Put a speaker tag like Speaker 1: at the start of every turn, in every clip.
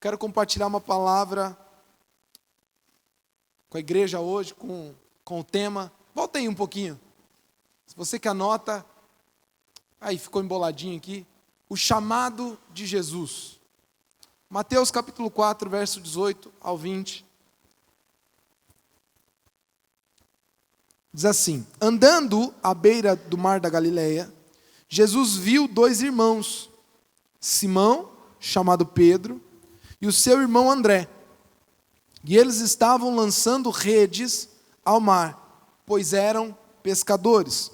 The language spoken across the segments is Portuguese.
Speaker 1: Quero compartilhar uma palavra com a igreja hoje, com o tema. Volta aí um pouquinho. Se você que anota, aí ficou emboladinho aqui. O chamado de Jesus. Mateus capítulo 4, verso 18 ao 20. Diz assim: andando à beira do mar da Galileia, Jesus viu dois irmãos, Simão, chamado Pedro, e o seu irmão André. E eles estavam lançando redes ao mar, pois eram pescadores.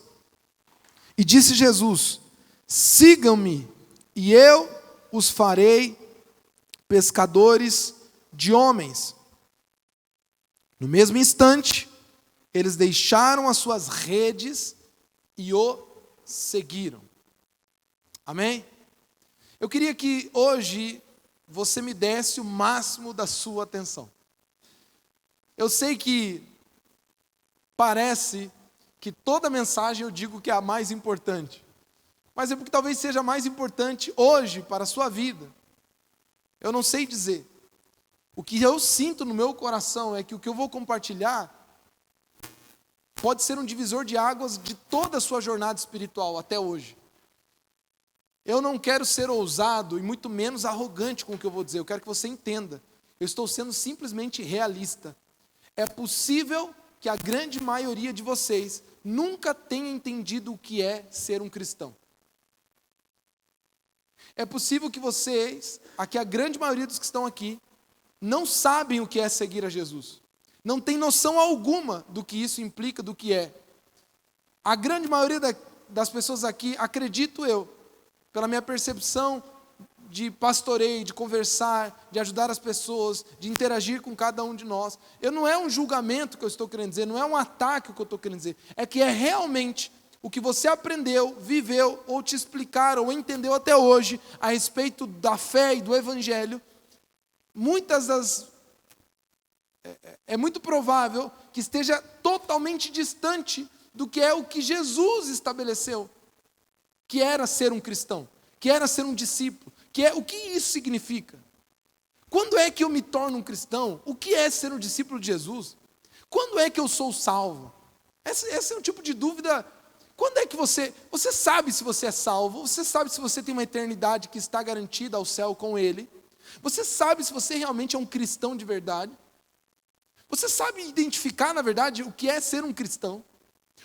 Speaker 1: E disse Jesus: sigam-me, e eu os farei pescadores de homens. No mesmo instante, eles deixaram as suas redes e o seguiram. Amém? Eu queria que hoje você me desse o máximo da sua atenção. Eu sei que parece que toda mensagem eu digo que é a mais importante, mas é porque talvez seja a mais importante hoje para a sua vida. Eu não sei dizer. O que eu sinto no meu coração é que o que eu vou compartilhar pode ser um divisor de águas de toda a sua jornada espiritual até hoje. Eu não quero ser ousado e muito menos arrogante com o que eu vou dizer. Eu quero que você entenda. Eu estou sendo simplesmente realista. É possível que a grande maioria de vocês nunca tenha entendido o que é ser um cristão. É possível que vocês, aqui a grande maioria dos que estão aqui, não sabem o que é seguir a Jesus. Não tem noção alguma do que isso implica, do que é. A grande maioria das pessoas aqui, acredito eu, pela minha percepção de pastoreio, de conversar, de ajudar as pessoas, de interagir com cada um de nós. Não é um julgamento que eu estou querendo dizer, não é um ataque que eu estou querendo dizer. É que é realmente o que você aprendeu, viveu, ou te explicaram, ou entendeu até hoje, a respeito da fé e do evangelho. É muito provável que esteja totalmente distante do que é o que Jesus estabeleceu, que era ser um cristão, que era ser um discípulo, o que isso significa? Quando é que eu me torno um cristão? O que é ser um discípulo de Jesus? Quando é que eu sou salvo? Esse é um tipo de dúvida. Quando é que você sabe se você é salvo? Você sabe se você tem uma eternidade que está garantida ao céu com Ele? Você sabe se você realmente é um cristão de verdade? Você sabe identificar, na verdade, o que é ser um cristão?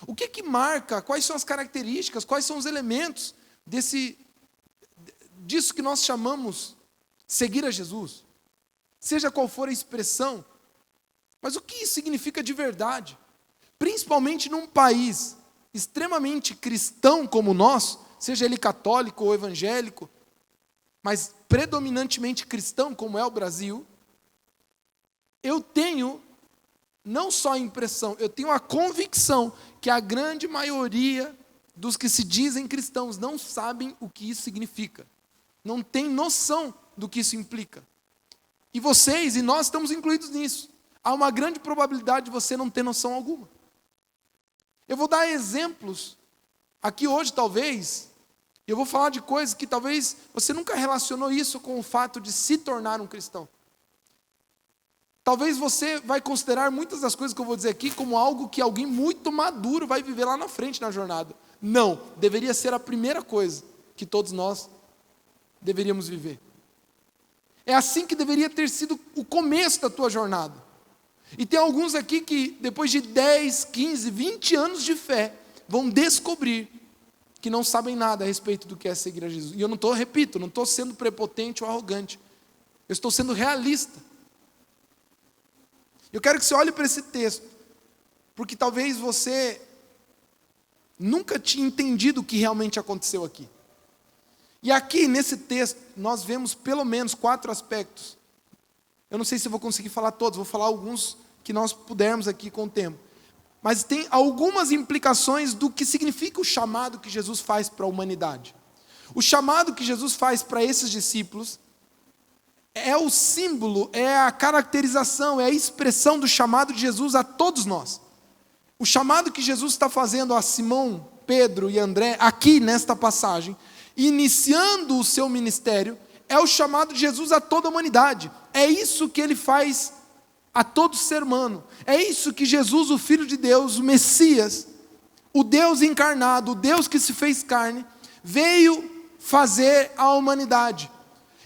Speaker 1: O que marca? Quais são as características? Quais são os elementos disso que nós chamamos seguir a Jesus? Seja qual for a expressão. Mas o que isso significa de verdade? Principalmente num país extremamente cristão como o nosso, seja ele católico ou evangélico, mas predominantemente cristão como é o Brasil, eu tenho não só a impressão, eu tenho a convicção que a grande maioria dos que se dizem cristãos não sabem o que isso significa. Não tem noção do que isso implica. E vocês e nós estamos incluídos nisso. Há uma grande probabilidade de você não ter noção alguma. Eu vou dar exemplos aqui hoje, talvez. Eu vou falar de coisas que talvez você nunca relacionou isso com o fato de se tornar um cristão. Talvez você vai considerar muitas das coisas que eu vou dizer aqui como algo que alguém muito maduro vai viver lá na frente na jornada. Não, deveria ser a primeira coisa que todos nós deveríamos viver. É assim que deveria ter sido o começo da tua jornada. E tem alguns aqui que depois de 10, 15, 20 anos de fé, vão descobrir que não sabem nada a respeito do que é seguir a Jesus. E eu não estou sendo prepotente ou arrogante. Eu estou sendo realista. Eu quero que você olhe para esse texto, porque talvez você nunca tinha entendido o que realmente aconteceu aqui. E aqui, nesse texto, nós vemos pelo menos 4 aspectos. Eu não sei se eu vou conseguir falar todos, vou falar alguns que nós pudermos aqui com o tempo. Mas tem algumas implicações do que significa o chamado que Jesus faz para a humanidade. O chamado que Jesus faz para esses discípulos é o símbolo, é a caracterização, é a expressão do chamado de Jesus a todos nós. O chamado que Jesus está fazendo a Simão, Pedro e André, aqui nesta passagem, iniciando o seu ministério, é o chamado de Jesus a toda a humanidade. É isso que ele faz a todo ser humano. É isso que Jesus, o Filho de Deus, o Messias, o Deus encarnado, o Deus que se fez carne, veio fazer à humanidade.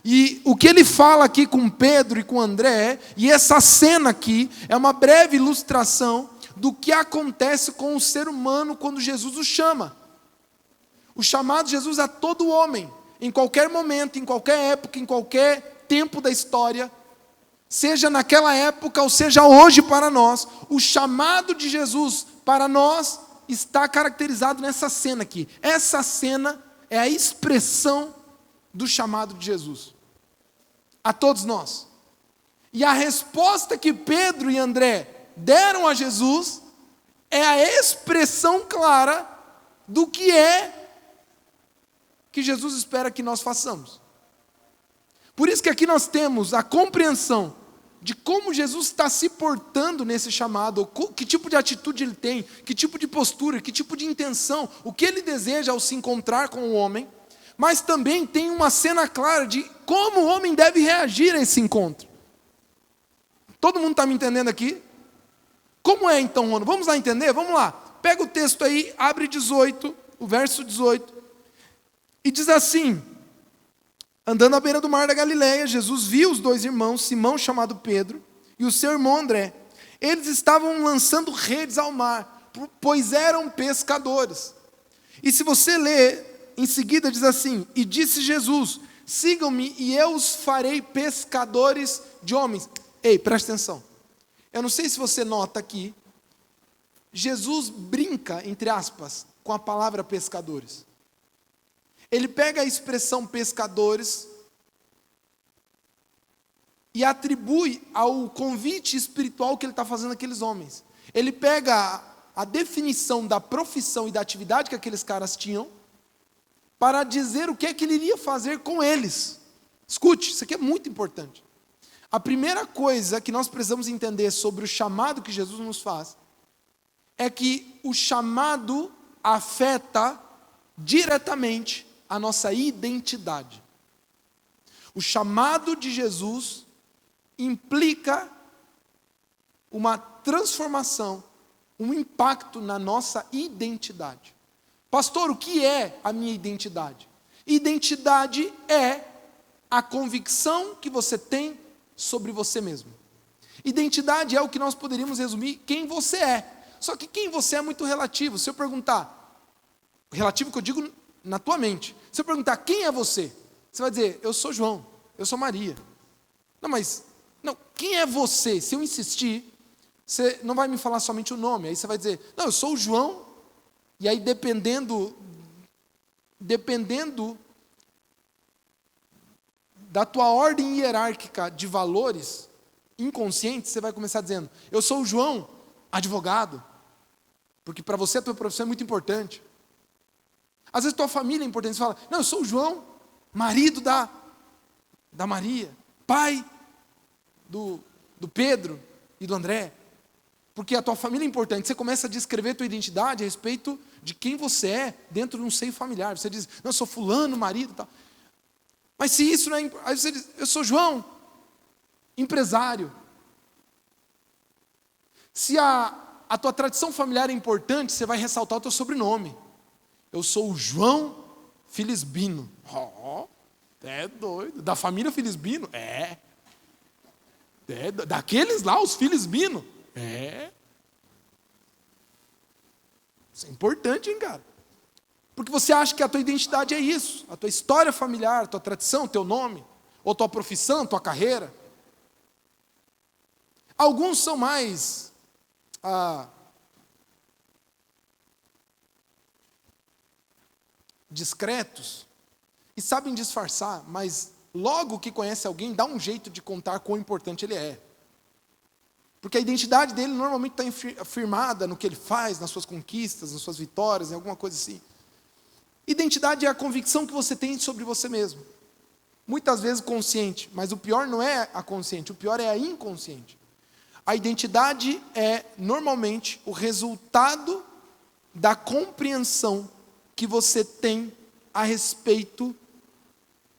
Speaker 1: E o que ele fala aqui com Pedro e com André, e essa cena aqui, é uma breve ilustração do que acontece com o ser humano quando Jesus o chama. O chamado de Jesus a todo homem, em qualquer momento, em qualquer época, em qualquer tempo da história, seja naquela época ou seja hoje para nós, o chamado de Jesus para nós está caracterizado nessa cena aqui. Essa cena é a expressão do chamado de Jesus a todos nós. E a resposta que Pedro e André deram a Jesus é a expressão clara do que Jesus espera que nós façamos. Por isso que aqui nós temos a compreensão de como Jesus está se portando nesse chamado, que tipo de atitude ele tem, que tipo de postura, que tipo de intenção, o que ele deseja ao se encontrar com o homem, mas também tem uma cena clara de como o homem deve reagir a esse encontro. Todo mundo está me entendendo aqui? Como é então, Rono? Vamos lá entender? Vamos lá. Pega o texto aí, abre 18, o verso 18, e diz assim: andando à beira do mar da Galileia, Jesus viu os dois irmãos, Simão, chamado Pedro, e o seu irmão André. Eles estavam lançando redes ao mar, pois eram pescadores. E se você ler, em seguida diz assim: e disse Jesus, sigam-me e eu os farei pescadores de homens. Ei, presta atenção. Eu não sei se você nota aqui, Jesus brinca, entre aspas, com a palavra pescadores. Ele pega a expressão pescadores e atribui ao convite espiritual que ele está fazendo àqueles homens. Ele pega a definição da profissão e da atividade que aqueles caras tinham para dizer o que é que ele iria fazer com eles. Escute, isso aqui é muito importante. A primeira coisa que nós precisamos entender sobre o chamado que Jesus nos faz é que o chamado afeta diretamente a nossa identidade. O chamado de Jesus implica uma transformação, um impacto na nossa identidade. Pastor, o que é a minha identidade? Identidade é a convicção que você tem sobre você mesmo. Identidade é o que nós poderíamos resumir quem você é. Só que quem você é muito relativo. Se eu perguntar, relativo que eu digo na tua mente. Se eu perguntar quem é você, você vai dizer, eu sou João, eu sou Maria. Não, quem é você? Se eu insistir, você não vai me falar somente o nome. Aí você vai dizer, não, eu sou o João. E aí dependendo da tua ordem hierárquica de valores inconscientes, você vai começar dizendo, eu sou o João, advogado, porque para você a tua profissão é muito importante. Às vezes tua família é importante, você fala, não, eu sou o João, marido da Maria, pai do Pedro e do André, porque a tua família é importante. Você começa a descrever tua identidade a respeito de quem você é dentro de um seio familiar. Você diz, não, eu sou fulano, marido e tal. Mas se isso não é... Aí você diz, eu sou João, empresário. Se a tua tradição familiar é importante, você vai ressaltar o teu sobrenome. Eu sou o João Filisbino. É doido. Da família Filisbino? É daqueles lá, os Filisbino. Isso é importante, hein, cara? Porque você acha que a tua identidade é isso. A tua história familiar, a tua tradição, o teu nome. Ou tua profissão, tua carreira. Alguns são mais... discretos e sabem disfarçar, mas logo que conhece alguém, dá um jeito de contar quão importante ele é. Porque a identidade dele normalmente está afirmada no que ele faz, nas suas conquistas, nas suas vitórias, em alguma coisa assim. Identidade é a convicção que você tem sobre você mesmo. Muitas vezes consciente, mas o pior não é a consciente, o pior é a inconsciente. A identidade é, normalmente, o resultado da compreensão que você tem a respeito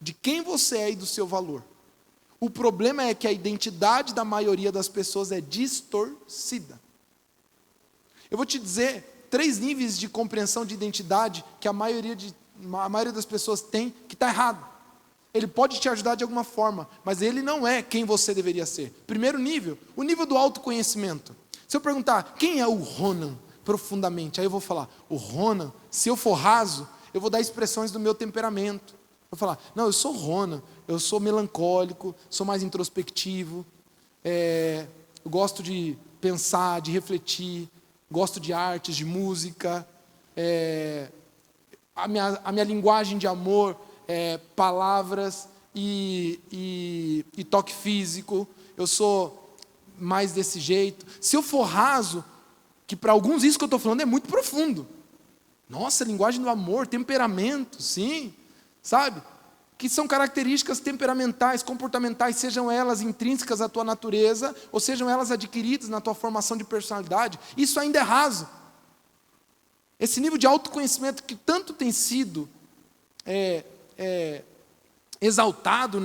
Speaker 1: de quem você é e do seu valor. O problema é que a identidade da maioria das pessoas é distorcida. Eu vou te dizer 3 níveis de compreensão de identidade que a maioria das pessoas tem, que está errado. Ele pode te ajudar de alguma forma, mas ele não é quem você deveria ser. Primeiro nível, o nível do autoconhecimento. Se eu perguntar, quem é o Ronan, profundamente, aí eu vou falar, o Ronan, se eu for raso, eu vou dar expressões do meu temperamento. Eu vou falar, não, eu sou Ronan, eu sou melancólico, sou mais introspectivo, eu gosto de pensar, de refletir, gosto de artes, de música, a minha linguagem de amor é palavras e toque físico, eu sou mais desse jeito. Se eu for raso, que para alguns isso que eu estou falando é muito profundo. Nossa, linguagem do amor, temperamento, sim, sabe? Que são características temperamentais, comportamentais, sejam elas intrínsecas à tua natureza, ou sejam elas adquiridas na tua formação de personalidade. Isso ainda é raso. Esse nível de autoconhecimento que tanto tem sido exaltado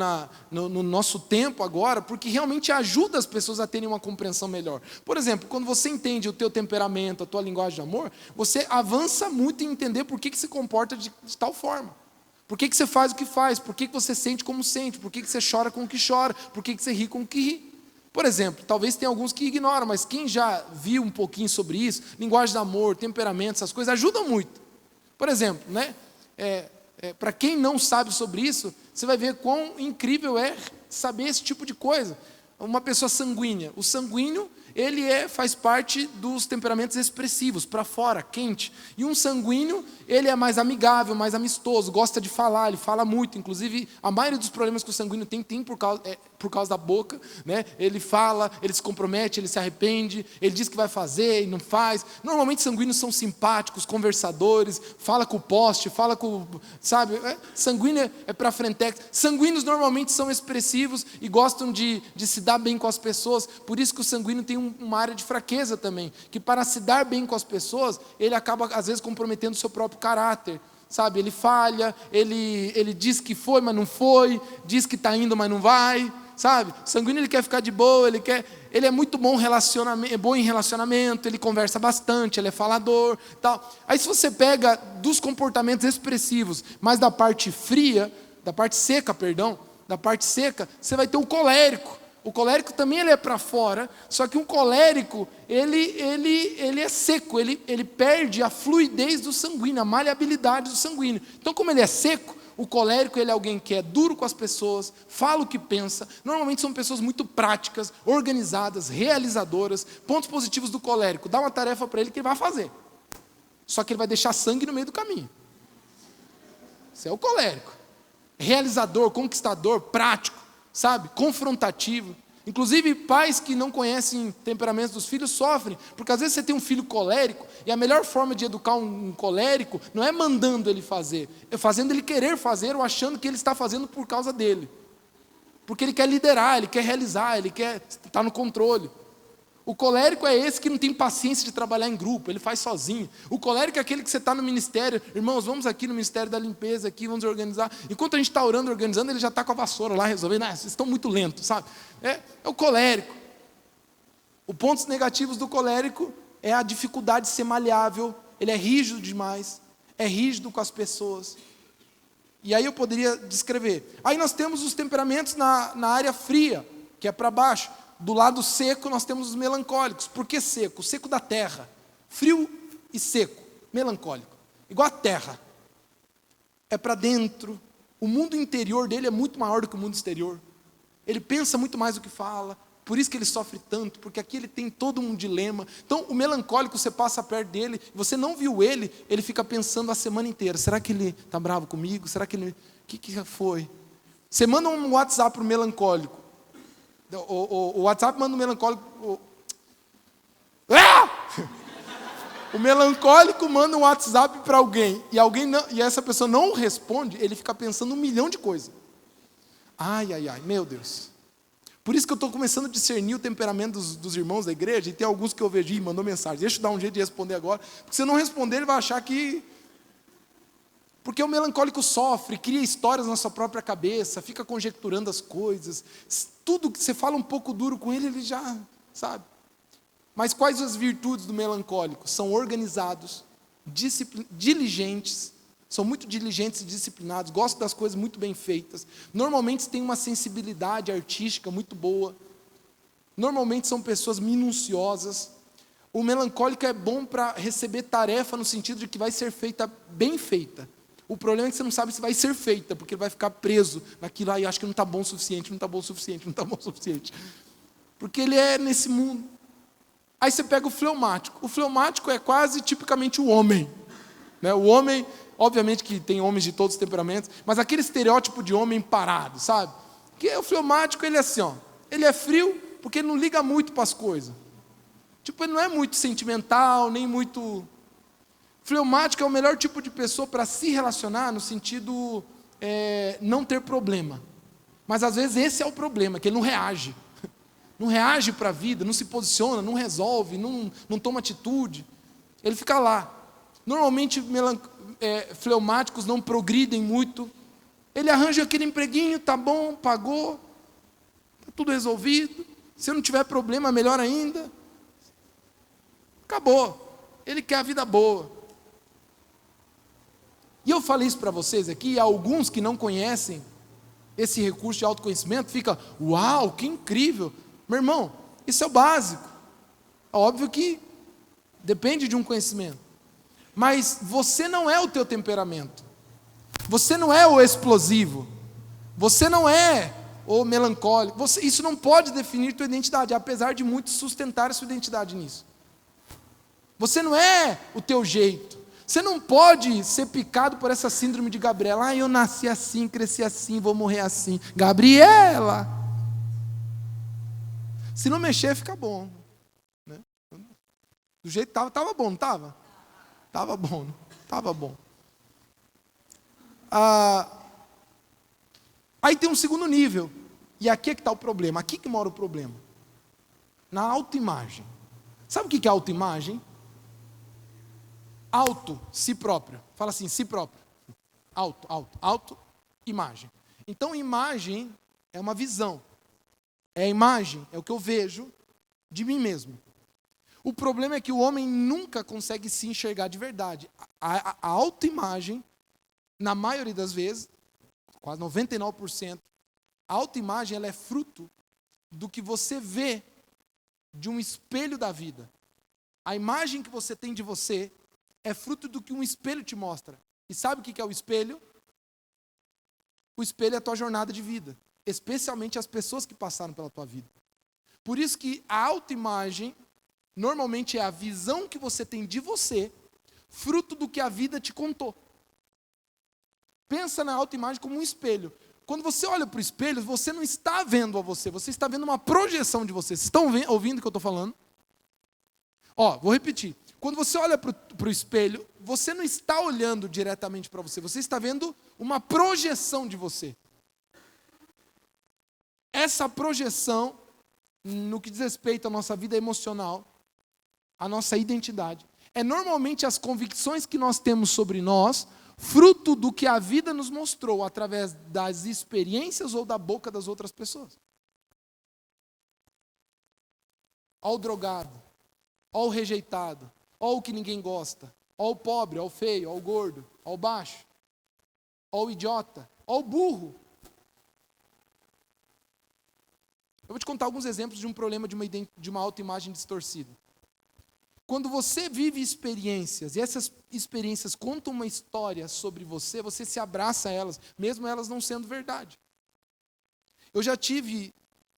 Speaker 1: no nosso tempo agora, porque realmente ajuda as pessoas a terem uma compreensão melhor. Por exemplo, quando você entende o teu temperamento, a tua linguagem de amor, você avança muito em entender por que se comporta de tal forma. Por que você faz o que faz? Por que você sente como sente? Por que você chora com o que chora? Por que você ri com o que ri? Por exemplo, talvez tenha alguns que ignoram, mas quem já viu um pouquinho sobre isso, linguagem de amor, temperamento, essas coisas, ajudam muito. Por exemplo, né? Para quem não sabe sobre isso, você vai ver quão incrível é saber esse tipo de coisa. Uma pessoa sanguínea. O sanguíneo, ele faz parte dos temperamentos expressivos, para fora, quente. E um sanguíneo, ele é mais amigável, mais amistoso, gosta de falar, ele fala muito. Inclusive, a maioria dos problemas que o sanguíneo tem por causa da boca, né? Ele fala, ele se compromete, ele se arrepende, ele diz que vai fazer e não faz. Normalmente sanguíneos são simpáticos, conversadores, fala com o poste, fala com, sabe? Sanguíneo é para frentex. Sanguíneos normalmente são expressivos e gostam de se dar bem com as pessoas. Por isso que o sanguíneo tem uma área de fraqueza também, que para se dar bem com as pessoas, ele acaba às vezes comprometendo o seu próprio caráter. Sabe, ele falha, ele diz que foi, mas não foi, diz que está indo, mas não vai, sabe? O sanguíneo ele quer ficar de boa, ele é muito bom em relacionamento, ele conversa bastante, ele é falador, tal. Aí se você pega dos comportamentos expressivos, mas da parte seca, você vai ter o colérico. O colérico também ele é para fora, só que um colérico, ele é seco, ele perde a fluidez do sanguíneo, a maleabilidade do sanguíneo. Então, como ele é seco, o colérico ele é alguém que é duro com as pessoas, fala o que pensa. Normalmente são pessoas muito práticas, organizadas, realizadoras. Pontos positivos do colérico: dá uma tarefa para ele que ele vai fazer. Só que ele vai deixar sangue no meio do caminho. Esse é o colérico. Realizador, conquistador, prático. Sabe, confrontativo. Inclusive pais que não conhecem temperamentos dos filhos sofrem, porque às vezes você tem um filho colérico, e a melhor forma de educar um colérico não é mandando ele fazer, é fazendo ele querer fazer ou achando que ele está fazendo por causa dele, porque ele quer liderar, ele quer realizar, ele quer estar no controle. O colérico é esse que não tem paciência de trabalhar em grupo, ele faz sozinho. O colérico é aquele que você está no ministério, irmãos, vamos aqui no ministério da limpeza, aqui, vamos organizar. Enquanto a gente está orando, organizando, ele já está com a vassoura lá resolvendo. Vocês estão muito lentos, sabe? É o colérico. Os pontos negativos do colérico é a dificuldade de ser maleável, ele é rígido demais, é rígido com as pessoas. E aí eu poderia descrever. Aí nós temos os temperamentos na área fria, que é para baixo. Do lado seco nós temos os melancólicos. Por que seco? Seco da terra. Frio e seco. Melancólico. Igual a terra. É para dentro. O mundo interior dele é muito maior do que o mundo exterior. Ele pensa muito mais do que fala. Por isso que ele sofre tanto. Porque aqui ele tem todo um dilema. Então o melancólico, você passa perto dele, você não viu ele, ele fica pensando a semana inteira. Será que ele está bravo comigo? Será que ele... O que foi? Você manda um WhatsApp para o melancólico. O WhatsApp manda um melancólico. O melancólico manda um WhatsApp para alguém e essa pessoa não responde, ele fica pensando 1 milhão de coisas. Ai, meu Deus. Por isso que eu estou começando a discernir o temperamento dos irmãos da igreja, e tem alguns que eu vejo e mandou mensagem. Deixa eu dar um jeito de responder agora, porque se eu não responder, ele vai achar que Porque o melancólico sofre, cria histórias na sua própria cabeça, fica conjecturando as coisas. Tudo que você fala um pouco duro com ele, ele já sabe. Mas quais as virtudes do melancólico? São organizados, diligentes, são muito diligentes e disciplinados, gostam das coisas muito bem feitas. Normalmente têm uma sensibilidade artística muito boa. Normalmente são pessoas minuciosas. O melancólico é bom para receber tarefa no sentido de que vai ser feita bem feita. O problema é que você não sabe se vai ser feita, porque ele vai ficar preso naquilo aí, acho que não está bom o suficiente, não está bom o suficiente, não está bom o suficiente. Porque ele é nesse mundo. Aí você pega o fleumático. O fleumático é quase tipicamente o homem. Né? O homem, obviamente que tem homens de todos os temperamentos, mas aquele estereótipo de homem parado, sabe? Que o fleumático, ele é assim, ó, ele é frio porque ele não liga muito para as coisas. Tipo, ele não é muito sentimental, nem muito... Fleumático é o melhor tipo de pessoa para se relacionar no sentido não ter problema. Mas às vezes esse é o problema, que ele não reage. Não reage para a vida, não se posiciona, não resolve, não toma atitude. Ele fica lá. Normalmente fleumáticos não progridem muito. Ele arranja aquele empreguinho, tá bom, pagou, tá tudo resolvido. Se não tiver problema, melhor ainda. Acabou. Ele quer a vida boa. E eu falei isso para vocês aqui, alguns que não conhecem esse recurso de autoconhecimento, fica, uau, que incrível. Meu irmão, isso é o básico. É óbvio que depende de um conhecimento. Mas você não é o teu temperamento. Você não é o explosivo. Você não é o melancólico. Isso não pode definir tua identidade, apesar de muitos sustentarem a sua identidade nisso. Você não é o teu jeito. Você não pode ser picado por essa síndrome de Gabriela. Ah, eu nasci assim, cresci assim, vou morrer assim. Gabriela! Se não mexer, fica bom. Né? Do jeito que estava bom, não estava? Estava bom, estava bom. Aí tem um segundo nível. E aqui é que está o problema. Aqui que mora o problema. Na autoimagem. Sabe o que é autoimagem? Auto, si próprio. Fala assim, si próprio. Auto, imagem. Então, imagem é uma visão. É a imagem, é o que eu vejo de mim mesmo. O problema é que o homem nunca consegue se enxergar de verdade. A autoimagem, na maioria das vezes, quase 99%, a autoimagem ela é fruto do que você vê de um espelho da vida. A imagem que você tem de você é fruto do que um espelho te mostra. E sabe o que é o espelho? O espelho é a tua jornada de vida. Especialmente as pessoas que passaram pela tua vida. Por isso que a autoimagem, normalmente é a visão que você tem de você, fruto do que a vida te contou. Pensa na autoimagem como um espelho. Quando você olha para o espelho, você não está vendo a você, você está vendo uma projeção de você. Vocês estão ouvindo o que eu estou falando? Vou repetir. Quando você olha para o espelho, você não está olhando diretamente para você, você está vendo uma projeção de você. Essa projeção, no que diz respeito à nossa vida emocional, à nossa identidade, é normalmente as convicções que nós temos sobre nós, fruto do que a vida nos mostrou, através das experiências ou da boca das outras pessoas. Ó o drogado, ó o rejeitado, ó o que ninguém gosta, ó o pobre, ó o feio, ó o gordo, ó o baixo, ó o idiota, ó o burro. Eu vou te contar alguns exemplos de um problema de uma autoimagem distorcida. Quando você vive experiências, e essas experiências contam uma história sobre você, você se abraça a elas, mesmo elas não sendo verdade. Eu já tive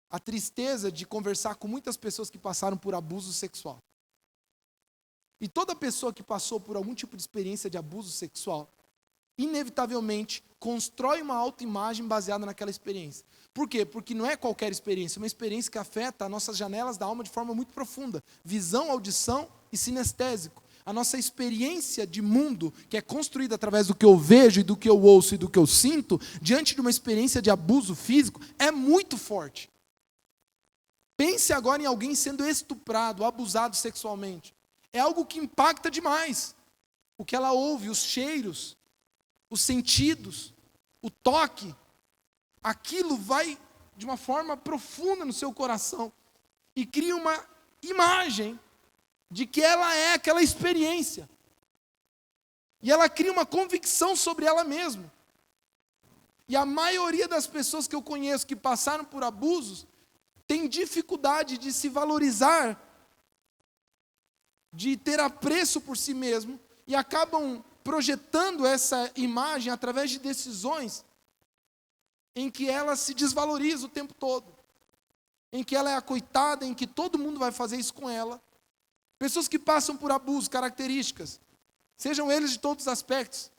Speaker 1: a tristeza de conversar com muitas pessoas que passaram por abuso sexual. E toda pessoa que passou por algum tipo de experiência de abuso sexual, inevitavelmente constrói uma autoimagem baseada naquela experiência. Por quê? Porque não é qualquer experiência, é uma experiência que afeta as nossas janelas da alma de forma muito profunda. Visão, audição e sinestésico. A nossa experiência de mundo, que é construída através do que eu vejo e do que eu ouço e do que eu sinto, diante de uma experiência de abuso físico, é muito forte. Pense agora em alguém sendo estuprado, abusado sexualmente. É algo que impacta demais. O que ela ouve, os cheiros, os sentidos, o toque, aquilo vai de uma forma profunda no seu coração e cria uma imagem de que ela é aquela experiência. E ela cria uma convicção sobre ela mesma. E a maioria das pessoas que eu conheço que passaram por abusos tem dificuldade de se valorizar, de ter apreço por si mesmo, e acabam projetando essa imagem através de decisões em que ela se desvaloriza o tempo todo, em que ela é a coitada, em que todo mundo vai fazer isso com ela. Pessoas que passam por abuso, características, sejam eles de todos os aspectos,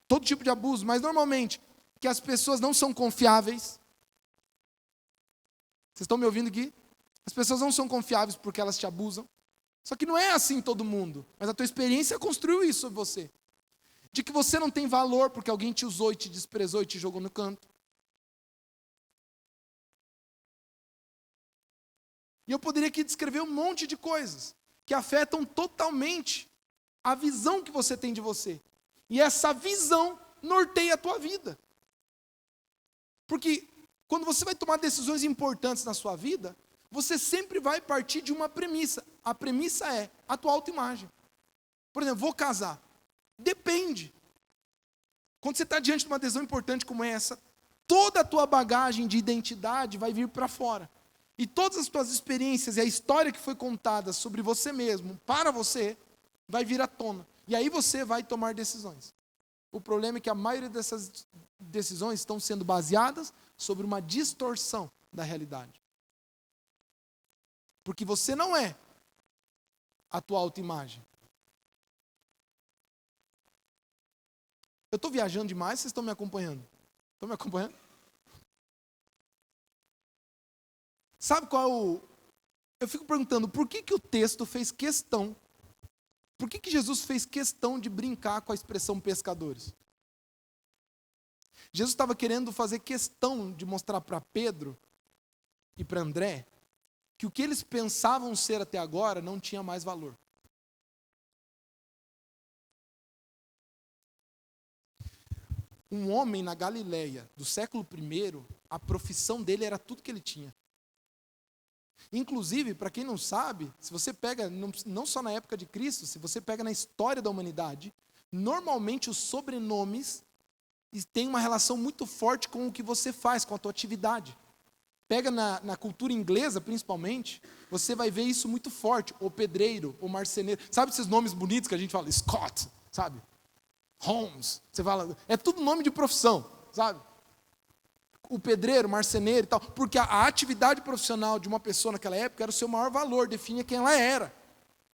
Speaker 1: todo tipo de abuso, mas normalmente que as pessoas não são confiáveis. Vocês estão me ouvindo aqui? As pessoas não são confiáveis porque elas te abusam. Só que não é assim todo mundo, mas a tua experiência construiu isso sobre você. De que você não tem valor porque alguém te usou e te desprezou e te jogou no canto. E eu poderia aqui descrever um monte de coisas que afetam totalmente a visão que você tem de você. E essa visão norteia a tua vida. Porque quando você vai tomar decisões importantes na sua vida, você sempre vai partir de uma premissa. A premissa é a tua autoimagem. Por exemplo, vou casar. Depende. Quando você está diante de uma decisão importante como essa, toda a tua bagagem de identidade vai vir para fora. E todas as tuas experiências e a história que foi contada sobre você mesmo, para você, vai vir à tona. E aí você vai tomar decisões. O problema é que a maioria dessas decisões estão sendo baseadas sobre uma distorção da realidade. Porque você não é a tua autoimagem. Eu estou viajando demais, vocês estão me acompanhando? Estão me acompanhando? Sabe qual é o... Eu fico perguntando, por que o texto fez questão, por que Jesus fez questão de brincar com a expressão pescadores? Jesus estava querendo fazer questão de mostrar para Pedro e para André que o que eles pensavam ser até agora não tinha mais valor. Um homem na Galileia do século I, a profissão dele era tudo que ele tinha. Inclusive, para quem não sabe, se você pega, não só na época de Cristo, se você pega na história da humanidade, normalmente os sobrenomes têm uma relação muito forte com o que você faz, com a tua atividade. Pega na cultura inglesa, principalmente, você vai ver isso muito forte. O pedreiro, o marceneiro. Sabe esses nomes bonitos que a gente fala? Scott, sabe? Holmes. Você fala, é tudo nome de profissão, sabe? O pedreiro, marceneiro e tal. Porque a atividade profissional de uma pessoa naquela época era o seu maior valor, definia quem ela era.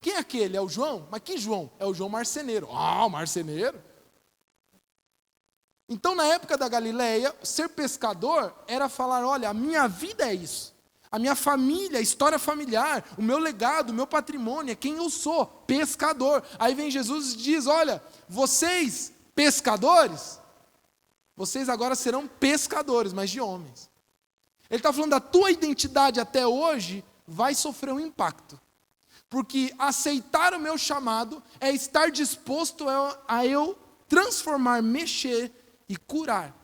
Speaker 1: Quem é aquele? É o João? Mas que João? É o João marceneiro. Ah, o marceneiro? Então, na época da Galileia, ser pescador era falar, olha, a minha vida é isso. A minha família, a história familiar, o meu legado, o meu patrimônio, é quem eu sou, pescador. Aí vem Jesus e diz, olha, vocês, pescadores, vocês agora serão pescadores, mas de homens. Ele está falando da tua identidade até hoje vai sofrer um impacto. Porque aceitar o meu chamado é estar disposto a eu transformar, mexer e curar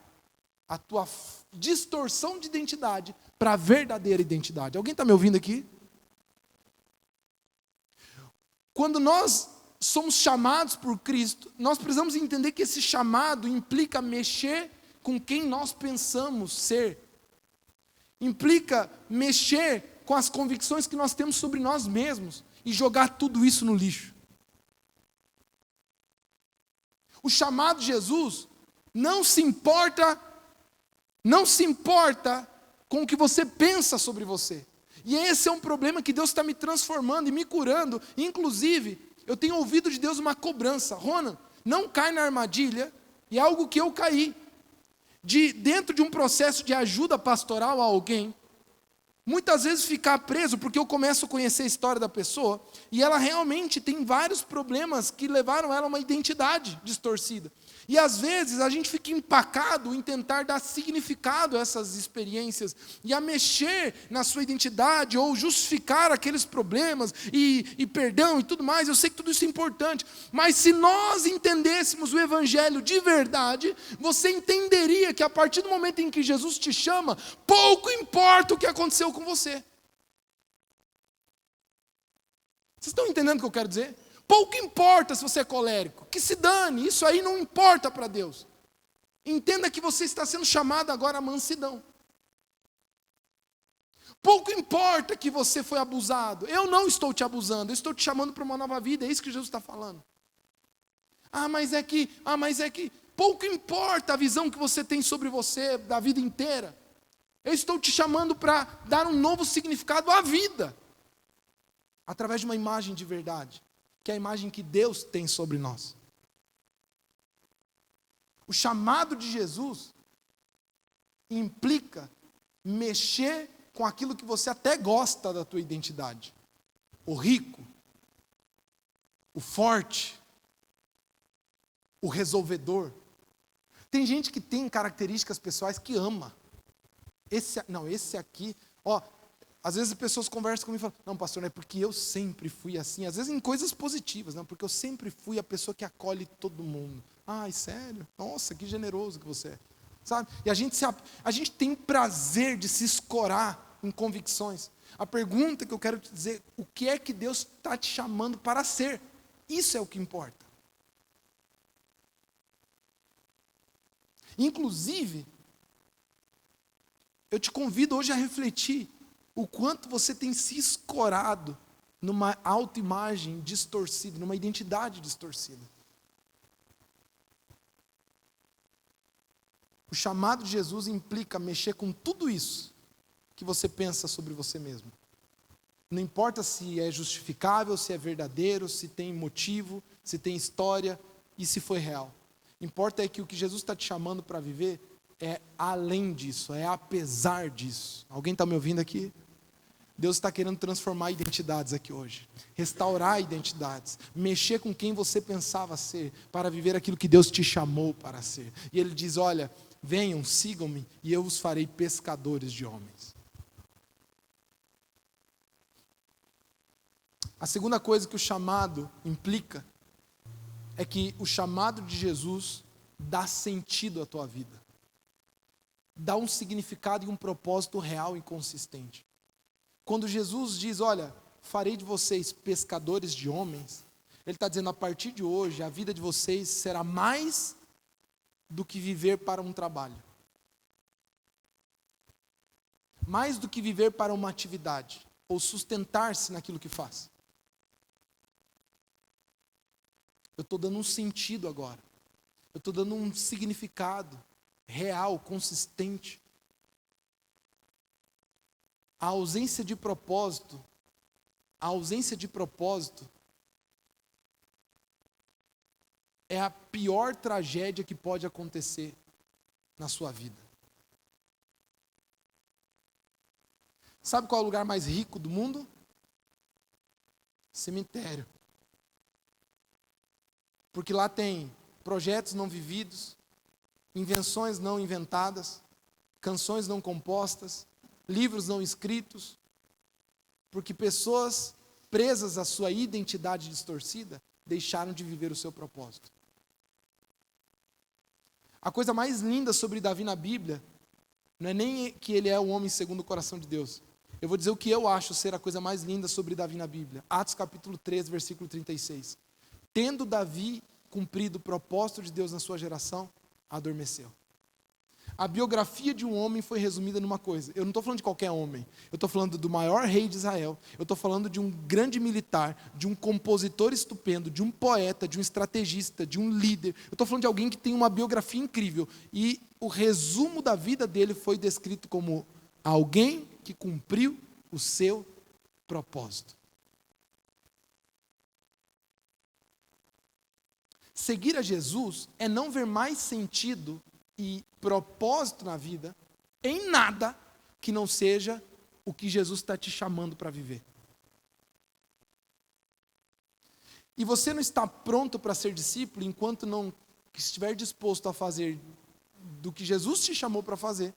Speaker 1: a tua distorção de identidade para a verdadeira identidade. Alguém está me ouvindo aqui? Quando nós somos chamados por Cristo, nós precisamos entender que esse chamado implica mexer com quem nós pensamos ser. Implica mexer com as convicções que nós temos sobre nós mesmos e jogar tudo isso no lixo. O chamado de Jesus não se importa com o que você pensa sobre você. E esse é um problema que Deus está me transformando e me curando. Inclusive, eu tenho ouvido de Deus uma cobrança. Ronan, não cai na armadilha, e é algo que eu caí. Dentro de um processo de ajuda pastoral a alguém, muitas vezes ficar preso, porque eu começo a conhecer a história da pessoa, e ela realmente tem vários problemas que levaram ela a uma identidade distorcida. E às vezes a gente fica empacado em tentar dar significado a essas experiências e a mexer na sua identidade ou justificar aqueles problemas e perdão e tudo mais. Eu sei que tudo isso é importante, mas se nós entendêssemos o Evangelho de verdade, você entenderia que a partir do momento em que Jesus te chama, pouco importa o que aconteceu com você. Vocês estão entendendo o que eu quero dizer? Pouco importa se você é colérico, que se dane, isso aí não importa para Deus. Entenda que você está sendo chamado agora à mansidão. Pouco importa que você foi abusado, eu não estou te abusando, eu estou te chamando para uma nova vida, é isso que Jesus está falando. Mas é que, pouco importa a visão que você tem sobre você da vida inteira. Eu estou te chamando para dar um novo significado à vida, através de uma imagem de verdade, que é a imagem que Deus tem sobre nós. O chamado de Jesus implica mexer com aquilo que você até gosta da tua identidade. O rico, o forte, o resolvedor. Tem gente que tem características pessoais que ama. Esse aqui, às vezes as pessoas conversam comigo e falam, não, pastor, não é porque eu sempre fui assim. Às vezes em coisas positivas, não, porque eu sempre fui a pessoa que acolhe todo mundo. Sério? Nossa, que generoso que você é. Sabe? E a gente tem o prazer de se escorar em convicções. A pergunta que eu quero te dizer, o que é que Deus está te chamando para ser? Isso é o que importa. Inclusive, eu te convido hoje a refletir o quanto você tem se escorado numa autoimagem distorcida, numa identidade distorcida. O chamado de Jesus implica mexer com tudo isso que você pensa sobre você mesmo. Não importa se é justificável, se é verdadeiro, se tem motivo, se tem história e se foi real. Importa é que o que Jesus está te chamando para viver é além disso, é apesar disso. Alguém está me ouvindo aqui? Deus está querendo transformar identidades aqui hoje, restaurar identidades, mexer com quem você pensava ser, para viver aquilo que Deus te chamou para ser. E Ele diz, olha, venham, sigam-me, e eu os farei pescadores de homens. A segunda coisa que o chamado implica, é que o chamado de Jesus dá sentido à tua vida. Dá um significado e um propósito real e consistente. Quando Jesus diz, olha, farei de vocês pescadores de homens, Ele está dizendo, a partir de hoje, a vida de vocês será mais do que viver para um trabalho. Mais do que viver para uma atividade, ou sustentar-se naquilo que faz. Eu estou dando um sentido agora. Eu estou dando um significado real, consistente. A ausência de propósito é a pior tragédia que pode acontecer na sua vida. Sabe qual é o lugar mais rico do mundo? Cemitério. Porque lá tem projetos não vividos, invenções não inventadas, canções não compostas, livros não escritos, porque pessoas presas à sua identidade distorcida deixaram de viver o seu propósito. A coisa mais linda sobre Davi na Bíblia não é nem que ele é o homem segundo o coração de Deus. Eu vou dizer o que eu acho ser a coisa mais linda sobre Davi na Bíblia. Atos capítulo 3, versículo 36. Tendo Davi cumprido o propósito de Deus na sua geração, adormeceu. A biografia de um homem foi resumida numa coisa. Eu não estou falando de qualquer homem. Eu estou falando do maior rei de Israel. Eu estou falando de um grande militar, de um compositor estupendo, de um poeta, de um estrategista, de um líder. Eu estou falando de alguém que tem uma biografia incrível. E o resumo da vida dele foi descrito como alguém que cumpriu o seu propósito. Seguir a Jesus é não ver mais sentido e propósito na vida em nada que não seja o que Jesus está te chamando para viver. E você não está pronto para ser discípulo enquanto não que estiver disposto a fazer do que Jesus te chamou para fazer,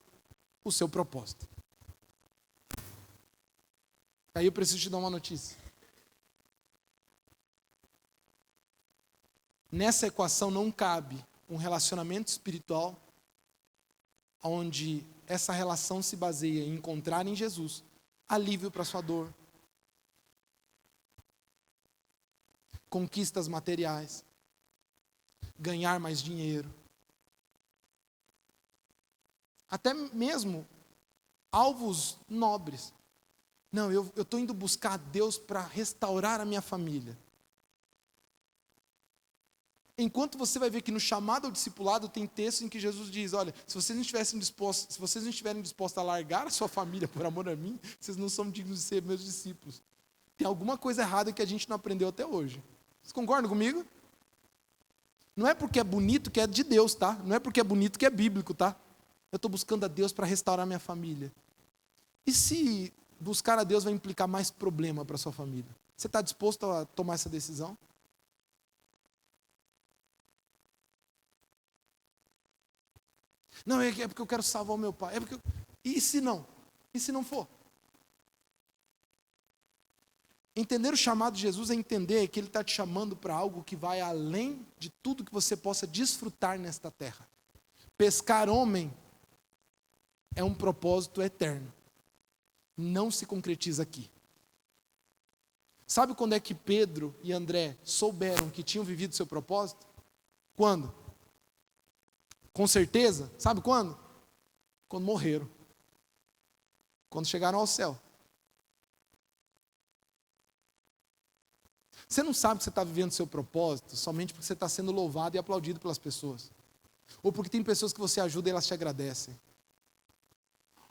Speaker 1: o seu propósito. Aí eu preciso te dar uma notícia. Nessa equação não cabe um relacionamento espiritual onde essa relação se baseia em encontrar em Jesus alívio para sua dor, conquistas materiais, ganhar mais dinheiro, até mesmo alvos nobres. Não, eu estou indo buscar a Deus para restaurar a minha família. Enquanto você vai ver que no chamado ao discipulado tem texto em que Jesus diz, olha, se vocês não estiverem dispostos a largar a sua família por amor a mim, vocês não são dignos de ser meus discípulos. Tem alguma coisa errada que a gente não aprendeu até hoje. Vocês concordam comigo? Não é porque é bonito que é de Deus, tá? Não é porque é bonito que é bíblico, tá? Eu estou buscando a Deus para restaurar minha família. E se buscar a Deus vai implicar mais problema para a sua família? Você está disposto a tomar essa decisão? Não, é porque eu quero salvar o meu pai. E se não? E se não for? Entender o chamado de Jesus é entender que Ele está te chamando para algo que vai além de tudo que você possa desfrutar nesta terra. Pescar homem é um propósito eterno. Não se concretiza aqui. Sabe quando é que Pedro e André souberam que tinham vivido seu propósito? Quando? Com certeza, sabe quando? Quando morreram. Quando chegaram ao céu. Você não sabe que você está vivendo o seu propósito somente porque você está sendo louvado e aplaudido pelas pessoas. Ou porque tem pessoas que você ajuda e elas te agradecem.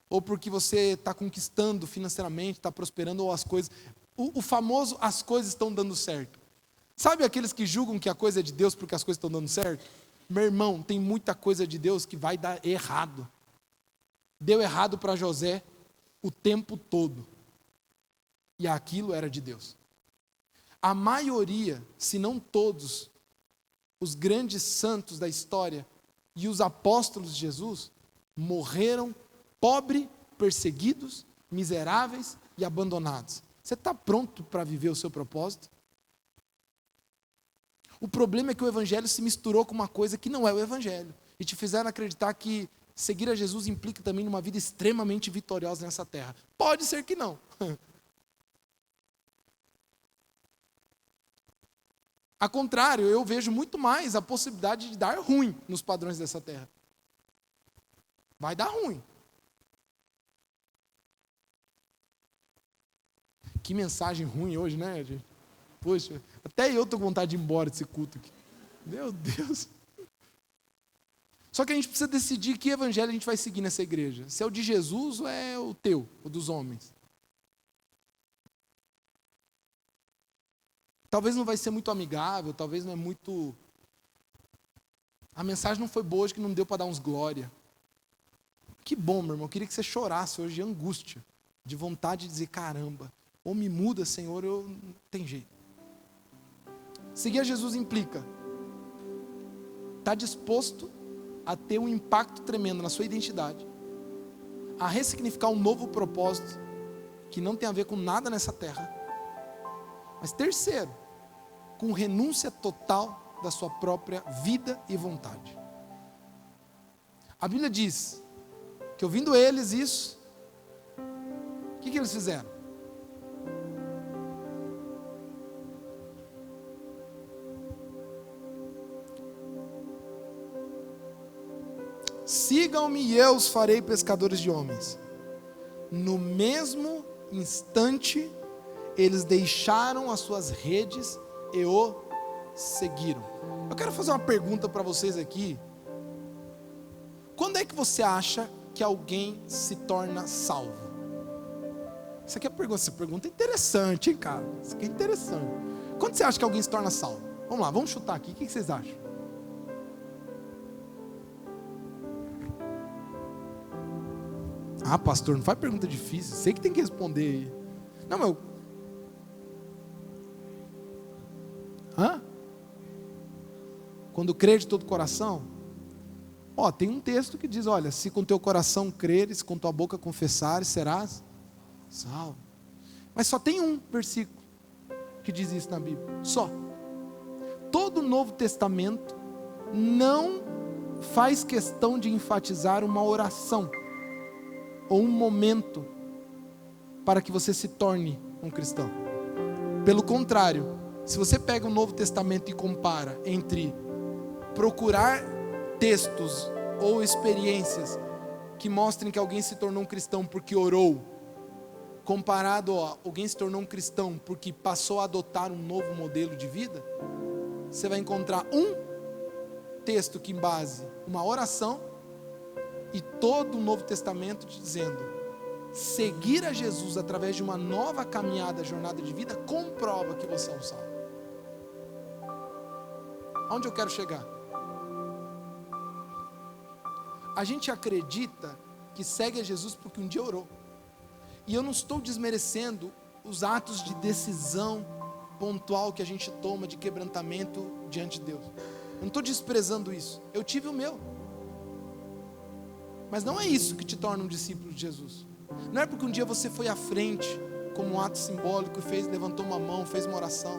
Speaker 1: Ou porque você está conquistando financeiramente, está prosperando, ou as coisas... O famoso, as coisas estão dando certo. Sabe aqueles que julgam que a coisa é de Deus porque as coisas estão dando certo? Meu irmão, tem muita coisa de Deus que vai dar errado. Deu errado para José o tempo todo. E aquilo era de Deus. A maioria, se não todos, os grandes santos da história e os apóstolos de Jesus morreram pobres, perseguidos, miseráveis e abandonados. Você está pronto para viver o seu propósito? O problema é que o evangelho se misturou com uma coisa que não é o evangelho. E te fizeram acreditar que seguir a Jesus implica também numa vida extremamente vitoriosa nessa terra. Pode ser que não. Ao contrário, eu vejo muito mais a possibilidade de dar ruim nos padrões dessa terra. Vai dar ruim. Que mensagem ruim hoje, né, gente? Poxa, até eu estou com vontade de ir embora desse culto aqui. Meu Deus. Só que a gente precisa decidir que evangelho a gente vai seguir nessa igreja. Se é o de Jesus ou é o teu, o dos homens. Talvez não vai ser muito amigável, talvez não é muito... A mensagem não foi boa hoje, que não deu para dar uns glória. Que bom, meu irmão, eu queria que você chorasse hoje de angústia, de vontade de dizer, caramba, ou me muda, Senhor, eu não tem jeito. Seguir a Jesus implica estar disposto a ter um impacto tremendo na sua identidade, a ressignificar um novo propósito que não tem a ver com nada nessa terra. Mas terceiro, com renúncia total da sua própria vida e vontade. A Bíblia diz que ouvindo eles isso, o que eles fizeram? Sigam-me e eu os farei pescadores de homens. No mesmo instante, eles deixaram as suas redes e o seguiram. Eu quero fazer uma pergunta para vocês aqui. Quando é que você acha que alguém se torna salvo? Isso aqui é pergunta. Essa pergunta é interessante, hein, cara? Isso aqui é interessante. Quando você acha que alguém se torna salvo? Vamos lá, vamos chutar aqui. O que vocês acham? Ah, pastor, não faz pergunta difícil. Sei que tem que responder aí. Não, meu... quando crer de todo o coração, tem um texto que diz, olha, se com teu coração creres, com tua boca confessares, serás salvo. Mas só tem um versículo que diz isso na Bíblia, só. Todo o Novo Testamento não faz questão de enfatizar uma oração, ou um momento, para que você se torne um cristão. Pelo contrário, se você pega o Novo Testamento e compara entre procurar textos ou experiências que mostrem que alguém se tornou um cristão porque orou, comparado a alguém se tornou um cristão porque passou a adotar um novo modelo de vida, você vai encontrar um texto que embase uma oração e todo o Novo Testamento dizendo: seguir a Jesus através de uma nova caminhada, jornada de vida, comprova que você é um salvo. Aonde eu quero chegar? A gente acredita que segue a Jesus porque um dia orou. E eu não estou desmerecendo os atos de decisão pontual que a gente toma de quebrantamento diante de Deus. Eu não estou desprezando isso. Eu tive o meu. Mas não é isso que te torna um discípulo de Jesus. Não é porque um dia você foi à frente, como um ato simbólico, levantou uma mão, fez uma oração.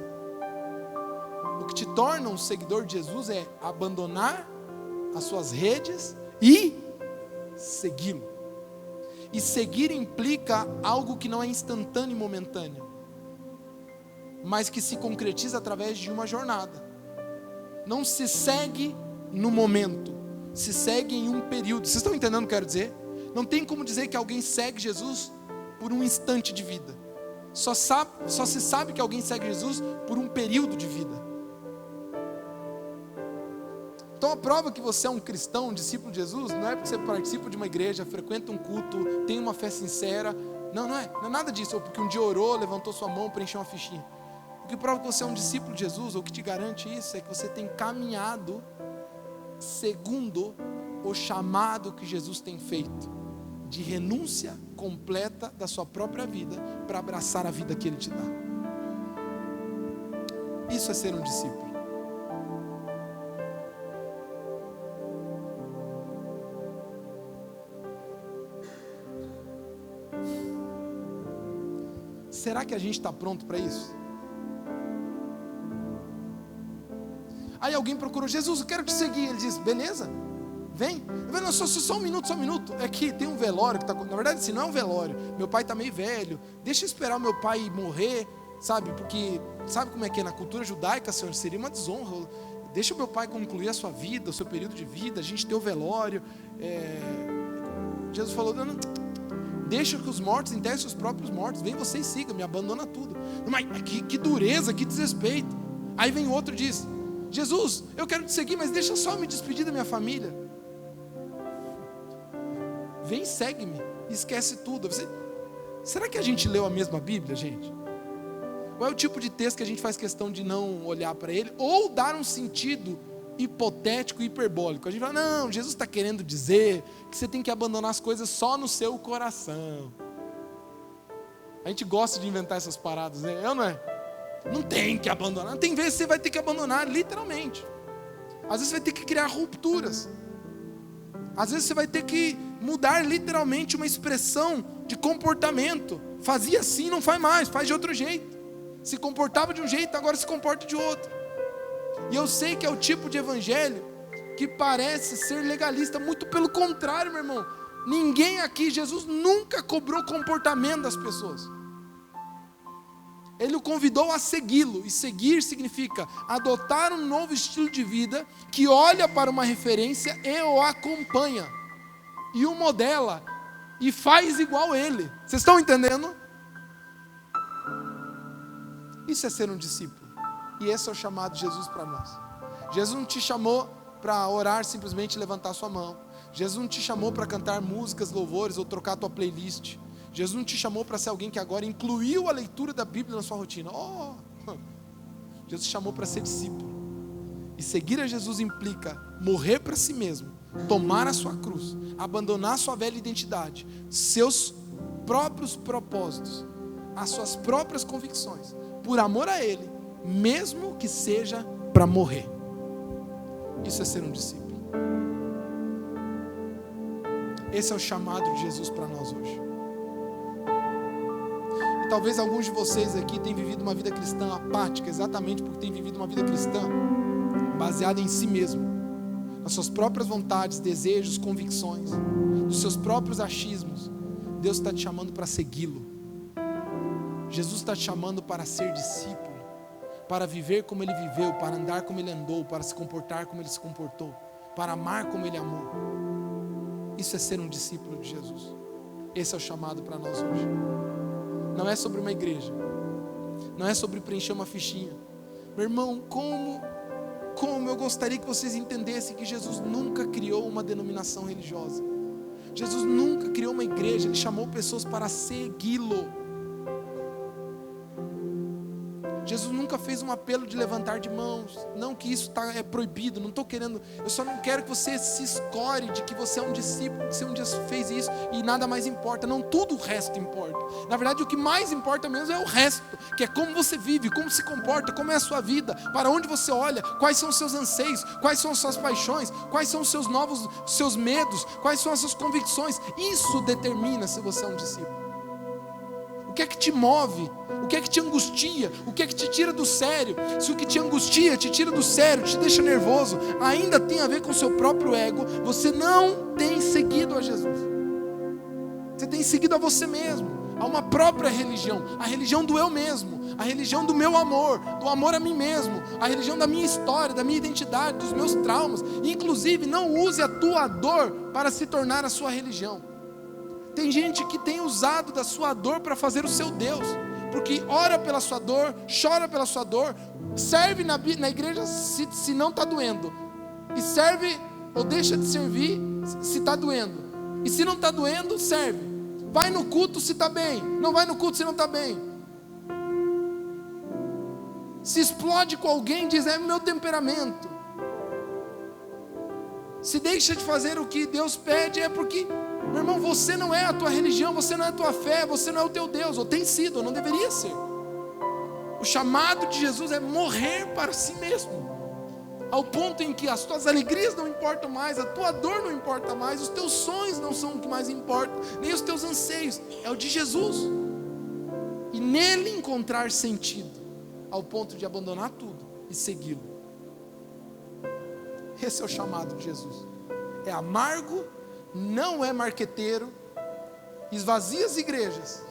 Speaker 1: O que te torna um seguidor de Jesus é abandonar as suas redes e segui-lo. E seguir implica algo que não é instantâneo e momentâneo, mas que se concretiza através de uma jornada. Não se segue no momento, se segue em um período. Vocês estão entendendo o que eu quero dizer? Não tem como dizer que alguém segue Jesus por um instante de vida. Só se sabe que alguém segue Jesus por um período de vida. Então a prova que você é um cristão, um discípulo de Jesus, não é porque você participa de uma igreja, frequenta um culto, tem uma fé sincera. Não é nada disso. Ou porque um dia orou, levantou sua mão, preencheu uma fichinha. O que prova que você é um discípulo de Jesus, ou que te garante isso, é que você tem caminhado segundo o chamado que Jesus tem feito, de renúncia completa da sua própria vida, para abraçar a vida que Ele te dá. Isso é ser um discípulo. Será que a gente está pronto para isso? Aí alguém procurou: Jesus, eu quero te seguir. Ele diz: beleza, vem. Não, só um minuto. É que tem um velório que está. Na verdade, assim, não é um velório. Meu pai está meio velho. Deixa eu esperar o meu pai morrer, sabe? Porque sabe como é que é na cultura judaica, Senhor? Seria uma desonra. Deixa o meu pai concluir a sua vida, o seu período de vida. A gente tem o velório. Jesus falou: não. Deixa que os mortos enterrem seus próprios mortos. Vem você e siga, me abandona tudo. Mas que dureza, que desrespeito. Aí vem outro e diz: Jesus, eu quero te seguir, mas deixa só eu me despedir da minha família. Vem, segue-me, esquece tudo. Será que a gente leu a mesma Bíblia, gente? Ou é o tipo de texto que a gente faz questão de não olhar para ele, ou dar um sentido hipotético e hiperbólico? A gente fala: não, Jesus está querendo dizer que você tem que abandonar as coisas só no seu coração. A gente gosta de inventar essas paradas, né? Não é? Não tem que abandonar. Tem vezes que você vai ter que abandonar literalmente. Às vezes você vai ter que criar rupturas. Às vezes você vai ter que mudar literalmente uma expressão de comportamento. Fazia assim, não faz mais, faz de outro jeito. Se comportava de um jeito, agora se comporta de outro. E eu sei que é o tipo de evangelho que parece ser legalista. Muito pelo contrário, meu irmão. Ninguém aqui, Jesus nunca cobrou comportamento das pessoas. Ele o convidou a segui-lo. E seguir significa adotar um novo estilo de vida que olha para uma referência e o acompanha, e o modela e faz igual ele. Vocês estão entendendo? Isso é ser um discípulo. E esse é o chamado de Jesus para nós. Jesus não te chamou para orar, simplesmente levantar sua mão. Jesus não te chamou para cantar músicas, louvores ou trocar a tua playlist. Jesus não te chamou para ser alguém que agora incluiu a leitura da Bíblia na sua rotina. Jesus te chamou para ser discípulo. E seguir a Jesus implica morrer para si mesmo, tomar a sua cruz, abandonar a sua velha identidade, seus próprios propósitos, as suas próprias convicções, por amor a Ele, mesmo que seja para morrer. Isso é ser um discípulo. Esse é o chamado de Jesus para nós hoje. E talvez alguns de vocês aqui tenham vivido uma vida cristã apática, exatamente porque têm vivido uma vida cristã baseada em si mesmo, nas suas próprias vontades, desejos, convicções, nos seus próprios achismos. Deus está te chamando para segui-lo. Jesus está te chamando para ser discípulo, para viver como Ele viveu, para andar como Ele andou, para se comportar como Ele se comportou, para amar como Ele amou. Isso é ser um discípulo de Jesus. Esse é o chamado para nós hoje. Não é sobre uma igreja, não é sobre preencher uma fichinha. Meu irmão, como eu gostaria que vocês entendessem que Jesus nunca criou uma denominação religiosa. Jesus nunca criou uma igreja, Ele chamou pessoas para segui-lo. Jesus nunca fez um apelo de levantar de mãos. Não que isso é proibido, não estou querendo. Eu só não quero que você se escore de que você é um discípulo, que você um dia fez isso e nada mais importa. Não, tudo o resto importa. Na verdade, o que mais importa mesmo é o resto, que é como você vive, como se comporta, como é a sua vida, para onde você olha, quais são os seus anseios, quais são as suas paixões, quais são os seus medos, quais são as suas convicções. Isso determina se você é um discípulo. O que é que te move? O que é que te angustia? O que é que te tira do sério? Se o que te angustia, te tira do sério, te deixa nervoso, ainda tem a ver com o seu próprio ego, você não tem seguido a Jesus. Você tem seguido a você mesmo, a uma própria religião, a religião do eu mesmo, a religião do meu amor, do amor a mim mesmo, a religião da minha história, da minha identidade, dos meus traumas. Inclusive, não use a tua dor para se tornar a sua religião. Tem gente que tem usado da sua dor para fazer o seu Deus, porque ora pela sua dor, chora pela sua dor, serve na igreja se não está doendo, e serve ou deixa de servir se está doendo, e se não está doendo, serve. Vai no culto se está bem, não vai no culto se não está bem. Se explode com alguém, diz: é meu temperamento. Se deixa de fazer o que Deus pede, é porque, meu irmão, você não é a tua religião, você não é a tua fé, você não é o teu Deus, ou tem sido, ou não deveria ser. O chamado de Jesus é morrer para si mesmo, ao ponto em que as tuas alegrias não importam mais, a tua dor não importa mais, os teus sonhos não são o que mais importa, nem os teus anseios, é o de Jesus, e nele encontrar sentido, ao ponto de abandonar tudo e segui-lo. Esse é o chamado de Jesus. É amargo, não é marqueteiro, esvazia as igrejas,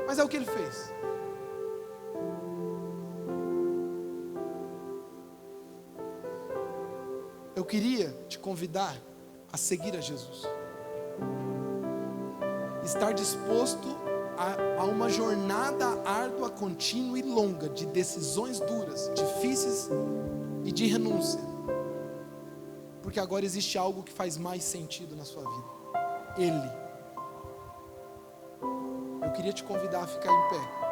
Speaker 1: mas é o que Ele fez. Eu queria te convidar a seguir a Jesus, estar disposto a uma jornada árdua, contínua e longa, de decisões duras, difíceis e de renúncia, porque agora existe algo que faz mais sentido na sua vida: Ele. Eu queria te convidar a ficar em pé.